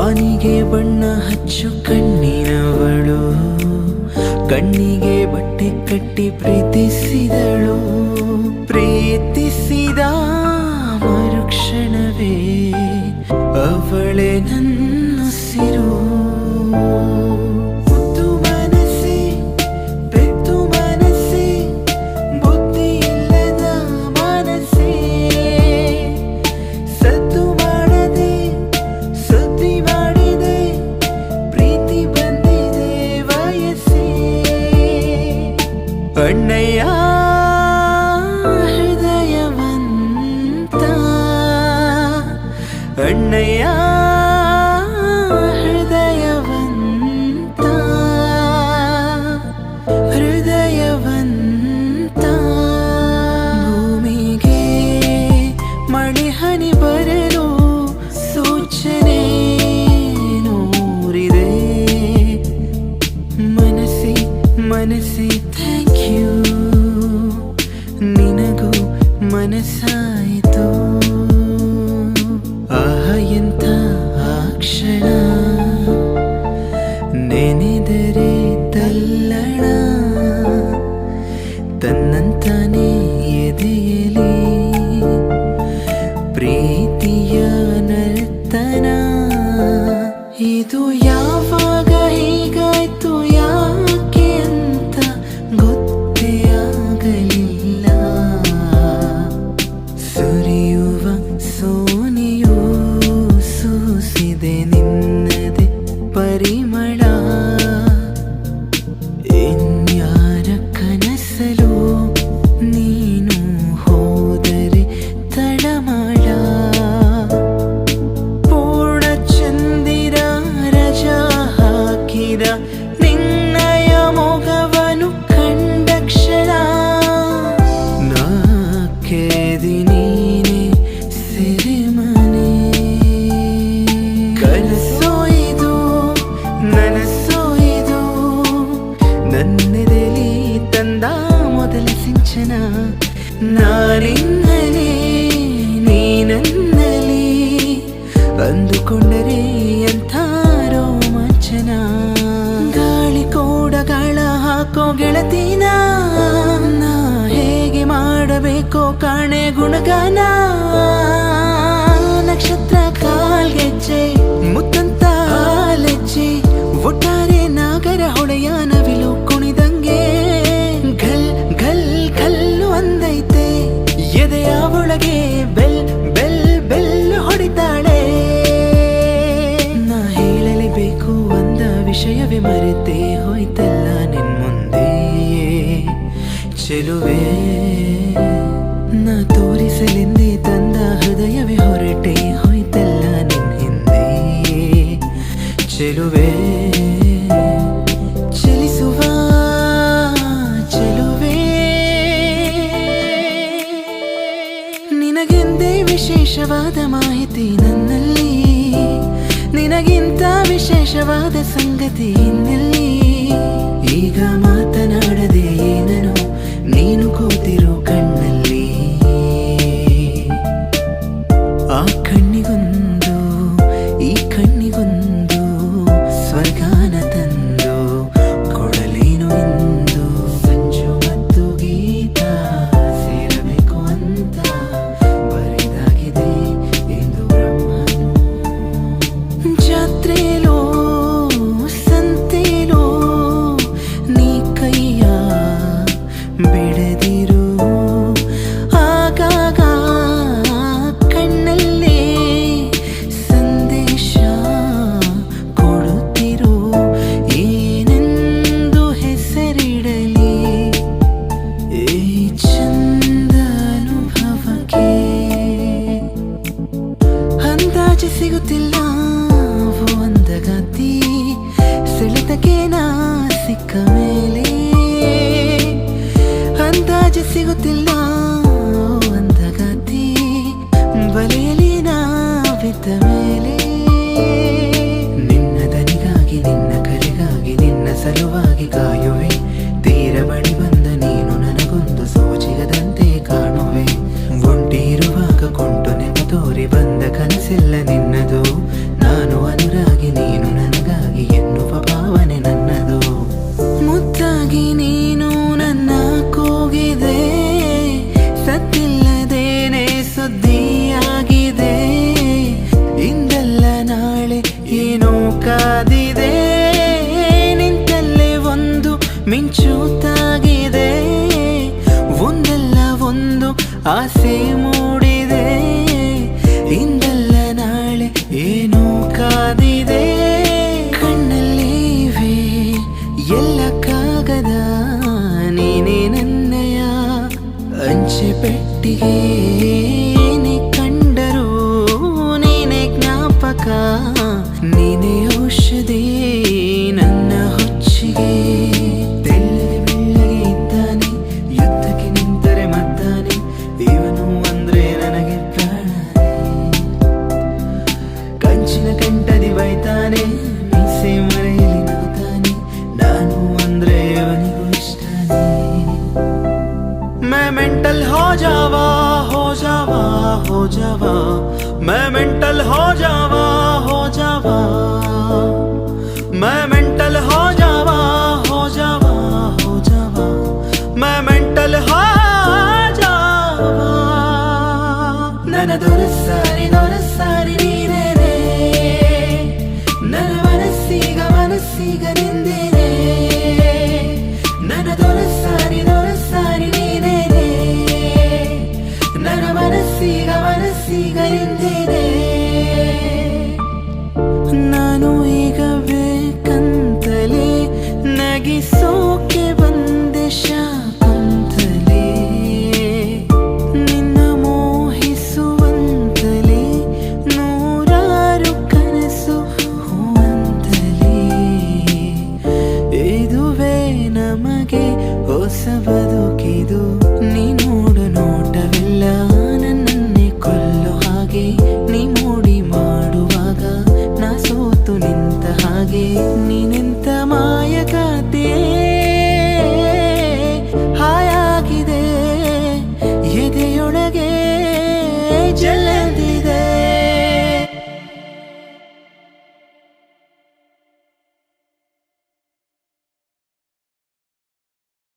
ಆನಿಗೆ ಬಣ್ಣ ಹಚ್ಚು ಕಣ್ಣಿನವಳು, ಕಣ್ಣಿಗೆ ಬಟ್ಟೆ ಕಟ್ಟಿ ಪ್ರೀತಿಸಿದಳು. ಪ್ರೀತಿಸಿದ ಮರುಕ್ಷಣವೇ ಅವಳೇ ನನ್ನುಸಿರು. ಅಣ್ಣಯ್ಯ ಹೃದಯವಂತ, ಅಣ್ಣಯ್ಯ ಹೃದಯವಂತ, ಹೃದಯವಂತ. ಭೂಮಿಗೆ ಮಳೆ ಹನಿ ಬರಲು ಸೂಚನೆ ನೂರಿದೆ. ಮನಸ್ಸಿ ಮನಸ್ಸಿ ಥ್ಯಾಂಕ್ ಯು, ನಿನಗೂ ಮನಸ್ಸಾಯಿತು. ಆಹ ಎಂಥ ಆ ಕ್ಷಣ, ನೆನೆದರೆ ತಲ್ಲಣ. ತನ್ನಂತಾನೇ ಎದೆಯಲಿ ಪ್ರೀತಿಯ ನರ್ತನ. ಇದು ಯಾವಾಗ ಹೀಗಾಯ್ತು ಯಾಕೆ ಅಂತ ಗೊತ್ತೇ ಆಗಲಿಲ್ಲ. ಸುರಿಯುವ ಸೋನೆಯೂ ಸೂಸಿದೆ ನಿನ್ನದೆ ಪರಿಮಳ. ಇನ್ಯಾರ ಕನಸಲು ನೀನು ಹೋದರೆ ತಡಮಾಡ. ಪೂರ್ಣಚಂದಿರ ರಜಾ ಹಾಕಿದ ನಿನ್ನಯ ಮೊಗವನು ಕಂಡ ಕ್ಷಣ. ನಾಕೆದಿ ನೀನೆ ಸೆರೆಮನೆ. ಕನಸೋ ಇದು ನನಸೋ ಇದು, ನನ್ನೆದೆಲಿ ತಂದ ಮೊದಲ ಸಿಂಚನ. ನಾನಿನ್ನಲೇ ನೀನನ್ನಲಿ ಅಂದುಕೊಂಡರೆ ಎಂಥ ರೋಮಾಂಚನ. ಗಾಳಿ ಕೂಡ ಗಾಳ ಹಾಕೋ ಗೆಳತಿನ, ನಾ ಹೇಗೆ ಮಾಡಬೇಕೋ ಕಾಣೆ ಗುಣಗಾನ. ನಕ್ಷತ್ರ ಕಾಲ್ಗೆಜ್ಜೆ ಮುತ್ತಂತ ಹಾಲೆಜ್ಜೆ, ಒಟ್ಟಾರೆ ನಾಗರ ಹೊಳೆಯ ನವಿಲು ಕುಣಿದಂಗೆ. ಘಲ್ ಘಲ್ ಘಲ್ಲು ಅಂದೈತೆ ಎದೆಯ ಒಳಗೆ, ಬೆಲ್ ಬೆಲ್ ಬೆಲ್ ಹೊಡಿತಾಳೆ. ನಾ ಹೇಳಲೇಬೇಕು ಅಂದ ವಿಷಯವೇ ಮರೆತೇ ಹೋಯ್ತಲ್ಲ ನಿನ್ ಮುಂದೆ ಚೆಲುವೆ. ನಾ ತೋರಿಸಲೆಂದೇ ತಂದ ಹೃದಯವೇ ಹೊರಟೆ ಹೋಯ್ತಲ್ಲ ನಿನ್ ಹಿಂದೆ ಚೆಲುವೆ. ಚಲಿಸುವ ಚೆಲುವೆ, ನಿನಗೆಂದೇ ವಿಶೇಷವಾದ ಮಾಹಿತಿ ನನ್ನಲ್ಲಿ, ನಿನಗಿಂತ ವಿಶೇಷವಾದ ಸಂಗತಿ ಇನ್ನೆಲ್ಲಿ. ಈಗ ಮಾತನಾಡದೆ ಏನನು ನೀನು ಕೂತಿರೋ ಕಣ್ಣಲ್ಲಿ. ಆ ಕಣ್ಣಿಗೊಂದು ಈ ಕಣ್ಣಿಗೊಂದು ಸ್ವರ್ಗಾನ ತಂದು ಕೊಡಲೇನು ಎಂದು. ಸಂಜು ಮತ್ತು ಗೀತ ಸೇರಬೇಕು ಅಂತ ಬರೆದಾಗಿದೆ ಎಂದು ಬ್ರಹ್ಮನು. ಜಾತ್ರೆಲೋ ಸಂತೆಲೋ ನೀ ಕೈಯ ಬಿಡದಿರು. ಆಸೆ ಮೂಡಿದೆ ಇಂದಲ್ಲ ನಾಳೆ ಏನೋ ಕಾದಿದೆ ಕಣ್ಣಲ್ಲಿವೆ ಎಲ್ಲ ಕಾಗದ ನೀನೇ ನನ್ನಯ ಅಂಚೆ ಪೆಟ್ಟಿಗೆ ಏನೇ ಕಂಡರೂ ನೀನೇ ಜ್ಞಾಪಕ ನೀನೇ ಔಷಧಿ ನನ್ನ ಹೊಚ್ಚಿಗೆ ತೆಳ್ಳಗೆ ಬೆಳ್ಳಗೆ ಇದ್ದಾನೆ ಯುದ್ಧಕ್ಕೆ ನಿಂತರೆ ಮದ್ದಾನೆ ಇವನು ಅಂದ್ರೆ ನನಗೆ ಪ್ರಾಣ ಕಂಚಿನ ಕಂಠದಿ ಬೈತಾನೆ ಮೀಸೆ ಮರೆಯಲಿ ನಗುತ್ತಾನೆ ನಾನು ಅಂದ್ರೆ ಅವನಿಗೂ ಇಷ್ಟನೇ मैं मेंटल हो जावा हो जावा हो जावा मैं मेंटल हो जावा हो जावा मैं मेंटल हो जावा हो जावा हो जावा मैं मेंटल हो जावा ನನ್ನ ದೊರಸಾರಿ ನೀನೇನೆ ನನ್ನ ಮನಸ್ಸೀಗ ನಿಂದೇನೆ ನನ್ನ ದೊರಸಾರಿ ನೀನೇನೆ ನನ್ನ ಮನಸ್ಸೀಗ ನಿಂದೇನೆ ನಾನು ಈಗ ಬೇಕಂತಲೇ ನಗಿಸೋಕೆ ಬಂದೆ ಶಾಕುಂತಲೇ ನಿನ್ನ ಮೋಹಿಸುವಂತಲೇ ನೂರಾರು ಕನಸು ಹೂವಂತಲೇ ಇದುವೇ ನಮಗೆ ಹೊಸವ